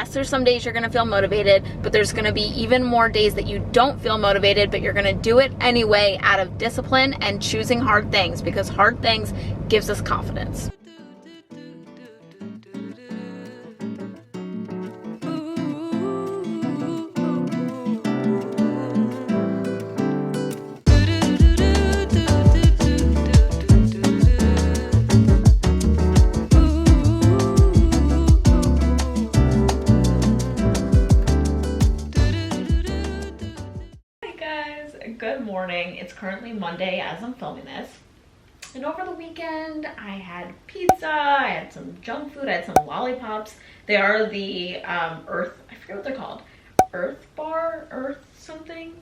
yes, there's some days you're gonna feel motivated, but there's gonna be even more days that you don't feel motivated, but you're gonna do it anyway out of discipline and choosing hard things, because hard things gives us confidence. Good morning. It's currently Monday as I'm filming this. And over the weekend, I had pizza, I had some junk food, I had some lollipops. They are the Earth, I forget what they're called. Earth bar, Earth something.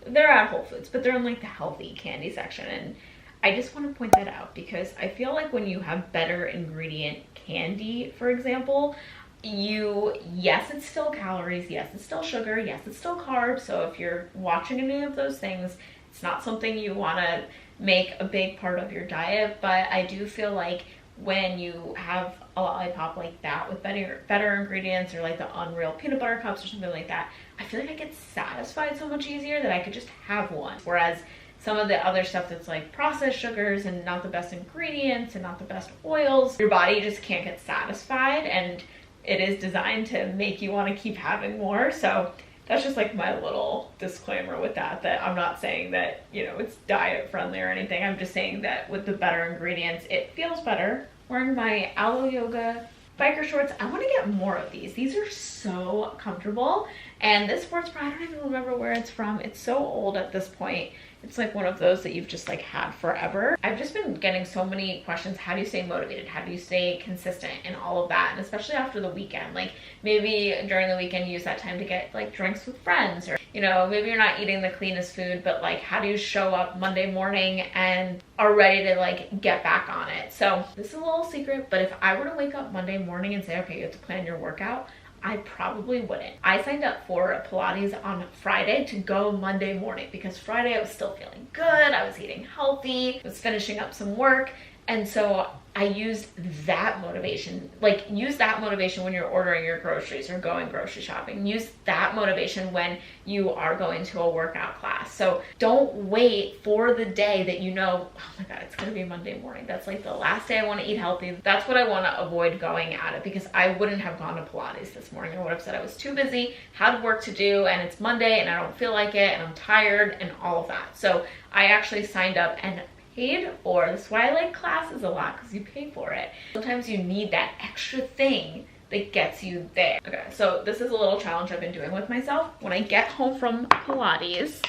They're at Whole Foods, but they're in like the healthy candy section. And I just want to point that out because I feel like when you have better ingredient candy, for example, yes, it's still calories, yes, it's still sugar, yes, it's still carbs. So if you're watching any of those things, it's not something you want to make a big part of your diet. But I do feel like when you have a lollipop like that with better ingredients, or like the Unreal peanut butter cups or something like that, I feel like I get satisfied so much easier that I could just have one. Whereas some of the other stuff that's like processed sugars and not the best ingredients and not the best oils, your body just can't get satisfied, and it is designed to make you want to keep having more. So that's just like my little disclaimer with that I'm not saying that, you know, it's diet friendly or anything. I'm just saying that with the better ingredients, it feels better. Wearing my Aloe Yoga biker shorts. I want to get more of these. These are so comfortable. And this sports bra, I don't even remember where it's from. It's so old at this point. It's like one of those that you've just like had forever. I've just been getting so many questions. How do you stay motivated? How do you stay consistent and all of that? And especially after the weekend, like maybe during the weekend, you use that time to get like drinks with friends, or, you know, maybe you're not eating the cleanest food, but like, how do you show up Monday morning and are ready to like get back on it? So this is a little secret, but if I were to wake up Monday morning and say, okay, you have to plan your workout, I probably wouldn't. I signed up for Pilates on Friday to go Monday morning because Friday I was still feeling good. I was eating healthy, was finishing up some work. And so I used that motivation, like use that motivation when you're ordering your groceries or going grocery shopping. Use that motivation when you are going to a workout class. So don't wait for the day that you know, oh my God, it's gonna be Monday morning. That's like the last day I wanna eat healthy. That's what I wanna avoid going at it, because I wouldn't have gone to Pilates this morning. I would have said I was too busy, had work to do, and it's Monday and I don't feel like it and I'm tired and all of that. So I actually signed up and paid for. That's why I like classes a lot, because you pay for it. Sometimes you need that extra thing that gets you there. Okay, so this is a little challenge I've been doing with myself. When I get home from Pilates,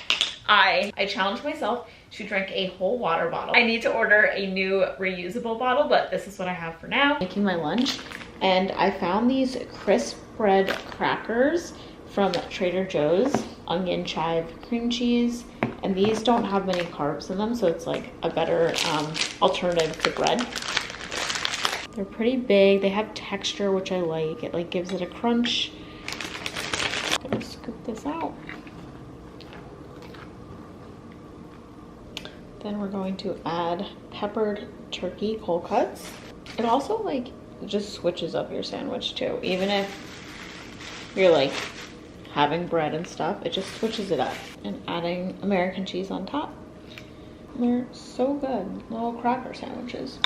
I challenge myself to drink a whole water bottle. I need to order a new reusable bottle, but this is what I have for now. Making my lunch, and I found these crisp bread crackers from Trader Joe's, onion chive cream cheese, and these don't have many carbs in them, so it's like a better alternative to bread. They're pretty big. They have texture, which I like. It like gives it a crunch. I'm gonna scoop this out. Then we're going to add peppered turkey cold cuts. It also like just switches up your sandwich too. Even if you're like having bread and stuff, it just switches it up. And adding American cheese on top. They're so good. Little cracker sandwiches.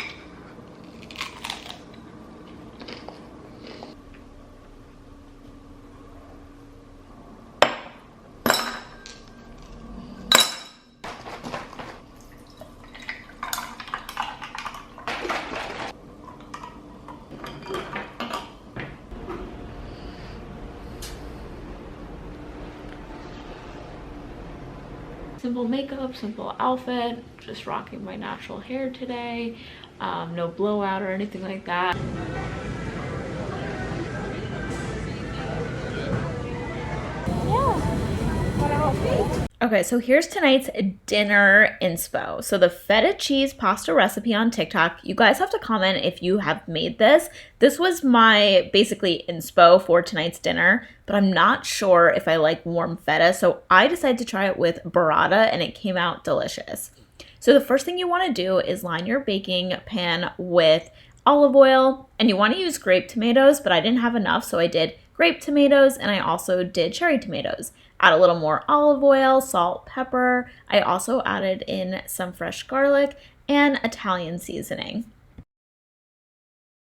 Simple makeup, simple outfit, just rocking my natural hair today. No blowout or anything like that. Okay, so here's tonight's dinner inspo. So the feta cheese pasta recipe on TikTok. You guys have to comment if you have made this. This was my basically inspo for tonight's dinner, but I'm not sure if I like warm feta. So I decided to try it with burrata and it came out delicious. So the first thing you want to do is line your baking pan with olive oil, and you want to use grape tomatoes, but I didn't have enough, so I did grape tomatoes, and I also did cherry tomatoes. Add a little more olive oil, salt, pepper. I also added in some fresh garlic and Italian seasoning.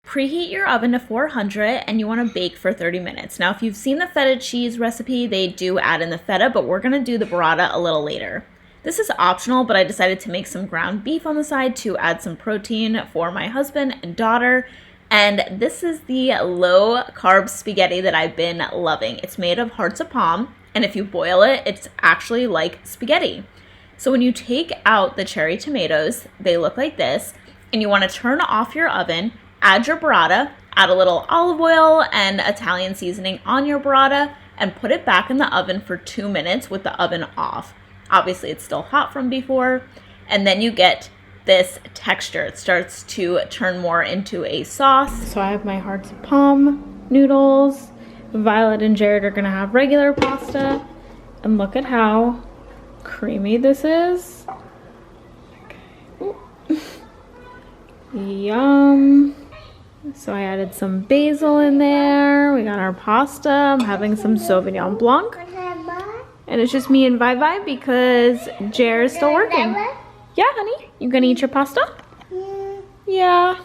Preheat your oven to 400 and you want to bake for 30 minutes. Now, if you've seen the feta cheese recipe, they do add in the feta, but we're going to do the burrata a little later. This is optional, but I decided to make some ground beef on the side to add some protein for my husband and daughter. And this is the low carb spaghetti that I've been loving. It's made of hearts of palm, and if you boil it, it's actually like spaghetti. So when you take out the cherry tomatoes, they look like this, and you want to turn off your oven, add your burrata, add a little olive oil and Italian seasoning on your burrata, and put it back in the oven for 2 minutes with the oven off. Obviously, it's still hot from before, and then you get this texture. It starts to turn more into a sauce. So I have my hearts of palm noodles. Violet and Jared are gonna have regular pasta, and look at how creamy this is. Okay. Yum. So I added some basil in there. We got our pasta. I'm having some Sauvignon Blanc. And it's just me and Vivi because Jared's still working. Yeah, honey. You gonna eat your pasta? Yeah.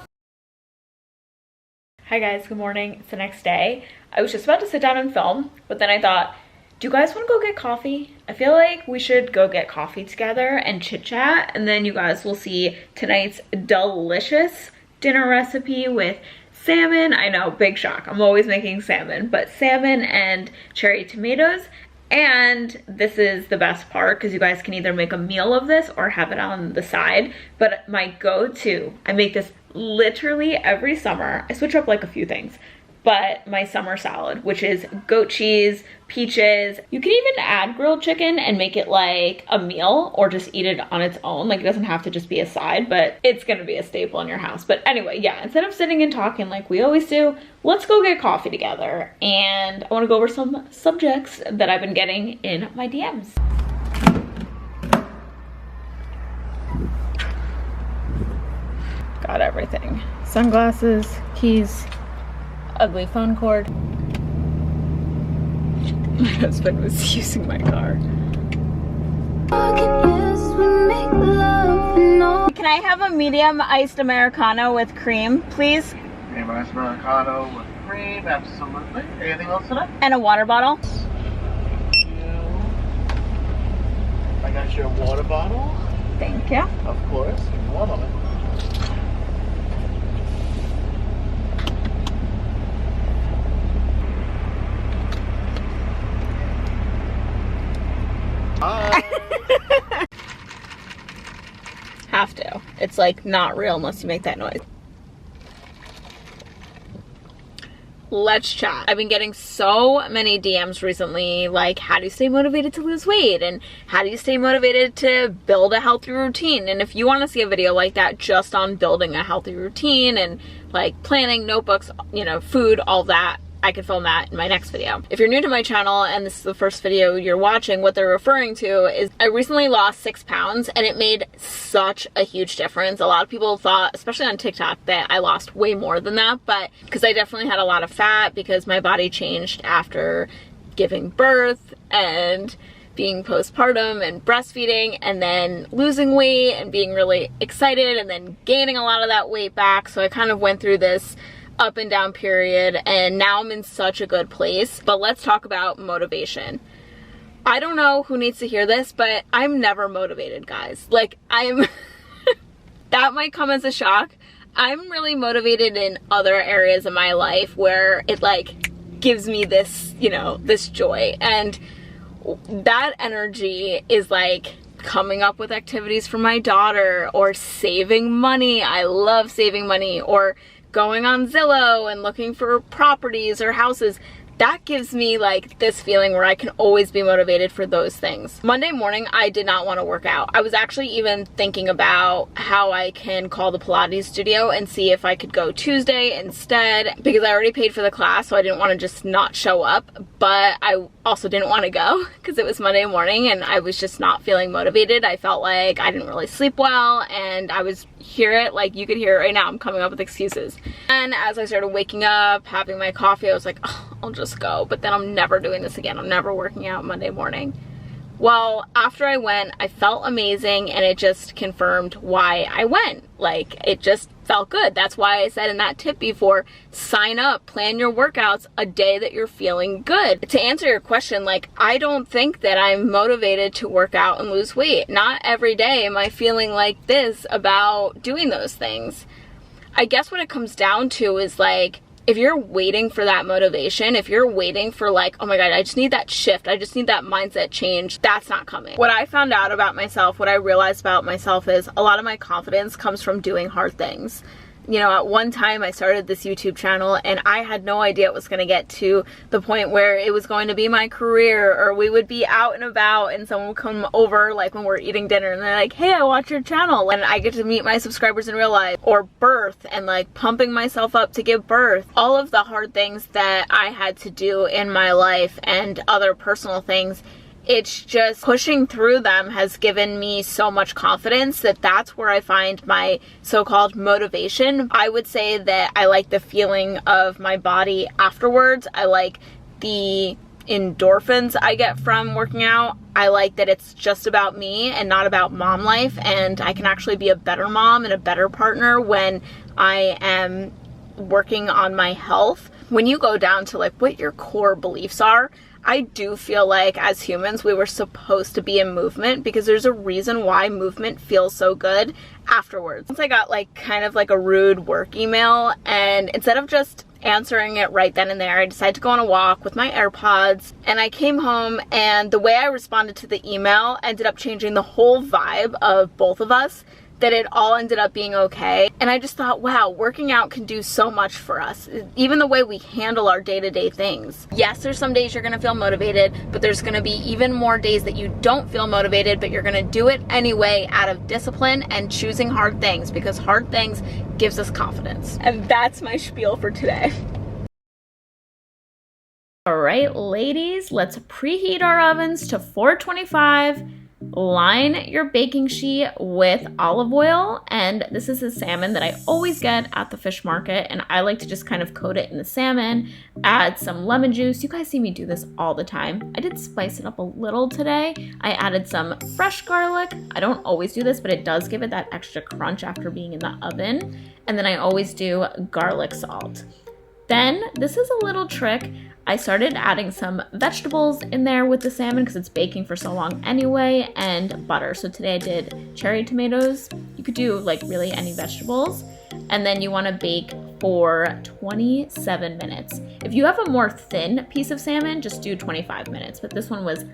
Hi guys, good morning. It's the next day. I was just about to sit down and film, but then I thought, do you guys want to go get coffee? I feel like we should go get coffee together and chit chat, and then you guys will see tonight's delicious dinner recipe with salmon. I know, big shock. I'm always making salmon, but salmon and cherry tomatoes. And this is the best part because you guys can either make a meal of this or have it on the side. But my go-to, I make this literally every summer. I switch up like a few things. But my summer salad, which is goat cheese, peaches. You can even add grilled chicken and make it like a meal or just eat it on its own. Like, it doesn't have to just be a side, but it's gonna be a staple in your house. But anyway, yeah, instead of sitting and talking like we always do, let's go get coffee together. And I wanna go over some subjects that I've been getting in my DMs. Got everything. Sunglasses, keys, ugly phone cord. My husband was using my car. Can I have a medium iced Americano with cream, please? Medium iced Americano with cream, absolutely. Anything else today? And a water bottle. I got your water bottle. Thank you. Of course. Give me one moment. Have to. It's like not real unless you make that noise. Let's chat. I've been getting so many DMs recently, like, how do you stay motivated to lose weight? And how do you stay motivated to build a healthy routine? And if you want to see a video like that just on building a healthy routine and like planning, notebooks, you know, food, all that, I could film that in my next video. If you're new to my channel and this is the first video you're watching, what they're referring to is I recently lost 6 pounds and it made such a huge difference. A lot of people thought, especially on TikTok, that I lost way more than that, but because I definitely had a lot of fat because my body changed after giving birth and being postpartum and breastfeeding and then losing weight and being really excited and then gaining a lot of that weight back. So I kind of went through this up and down period and now I'm in such a good place. But let's talk about motivation. I don't know who needs to hear this, but I'm never motivated, guys. Like, I'm that might come as a shock. I'm really motivated in other areas of my life where it like gives me this, you know, this joy, and that energy is like coming up with activities for my daughter or saving money. I love saving money, or going on Zillow and looking for properties or houses. That gives me like this feeling where I can always be motivated for those things. Monday morning, I did not want to work out. I was actually even thinking about how I can call the Pilates studio and see if I could go Tuesday instead, because I already paid for the class, so I didn't want to just not show up. But I also didn't want to go because it was Monday morning and I was just not feeling motivated. I felt like I didn't really sleep well and I was like you could hear it right now, I'm coming up with excuses. And as I started waking up, having my coffee, I was like, oh, I'll just go. But then I'm never doing this again. I'm never working out Monday morning. Well, after I went, I felt amazing, and it just confirmed why I went. Like, it just felt good. That's why I said in that tip before, sign up, plan your workouts a day that you're feeling good. To answer your question, like, I don't think that I'm motivated to work out and lose weight. Not every day am I feeling like this about doing those things. I guess what it comes down to is, like, if you're waiting for that motivation, if you're waiting for like, oh my God, I just need that shift, I just need that mindset change, that's not coming. What I found out about myself, what I realized about myself is a lot of my confidence comes from doing hard things. You know, at one time I started this YouTube channel and I had no idea it was going to get to the point where it was going to be my career, or we would be out and about and someone would come over like when we're eating dinner and they're like, hey, I watch your channel, and I get to meet my subscribers in real life. Or birth and like pumping myself up to give birth. All of the hard things that I had to do in my life and other personal things, it's just pushing through them has given me so much confidence that that's where I find my so-called motivation. I would say that I like the feeling of my body afterwards. I like the endorphins I get from working out. I like that it's just about me and not about mom life, and I can actually be a better mom and a better partner when I am working on my health. When you go down to like what your core beliefs are, I do feel like as humans we were supposed to be in movement, because there's a reason why movement feels so good afterwards. Once I got like kind of like a rude work email, and instead of just answering it right then and there, I decided to go on a walk with my AirPods, and I came home, and the way I responded to the email ended up changing the whole vibe of both of us, that it all ended up being okay. And I just thought, wow, working out can do so much for us. Even the way we handle our day-to-day things. Yes, there's some days you're gonna feel motivated, but there's gonna be even more days that you don't feel motivated, but you're gonna do it anyway out of discipline and choosing hard things, because hard things gives us confidence. And that's my spiel for today. All right, ladies, let's preheat our ovens to 425. Line your baking sheet with olive oil, and this is the salmon that I always get at the fish market, and I like to just kind of coat it in the salmon, add some lemon juice. You guys see me do this all the time. I did spice it up a little today. I added some fresh garlic. I don't always do this, but it does give it that extra crunch after being in the oven. And then I always do garlic salt. Then, this is a little trick. I started adding some vegetables in there with the salmon because it's baking for so long anyway, and butter. So today I did cherry tomatoes. You could do like really any vegetables. And then you want to bake for 27 minutes. If you have a more thin piece of salmon, just do 25 minutes. But this one was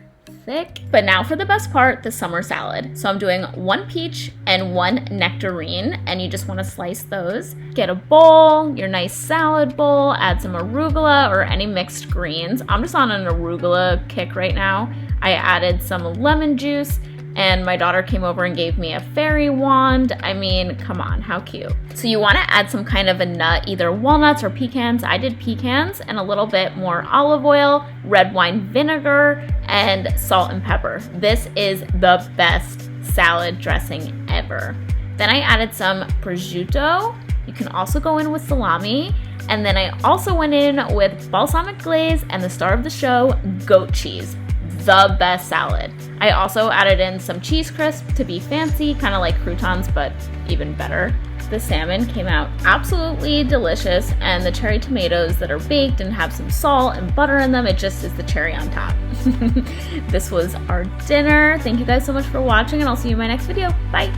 thick. But now for the best part, the summer salad. So I'm doing 1 peach and 1 nectarine, and you just want to slice those. Get a bowl, your nice salad bowl, add some arugula or any mixed greens. I'm just on an arugula kick right now. I added some lemon juice, and my daughter came over and gave me a fairy wand. I mean, come on, how cute. So you want to add some kind of a nut, either walnuts or pecans. I did pecans, and a little bit more olive oil, red wine vinegar, and salt and pepper. This is the best salad dressing ever. Then I added some prosciutto. You can also go in with salami. And then I also went in with balsamic glaze and the star of the show, goat cheese. The best salad. I also added in some cheese crisp to be fancy, kind of like croutons, but even better. The salmon came out absolutely delicious, and the cherry tomatoes that are baked and have some salt and butter in them, it just is the cherry on top. This was our dinner. Thank you guys so much for watching, and I'll see you in my next video. Bye.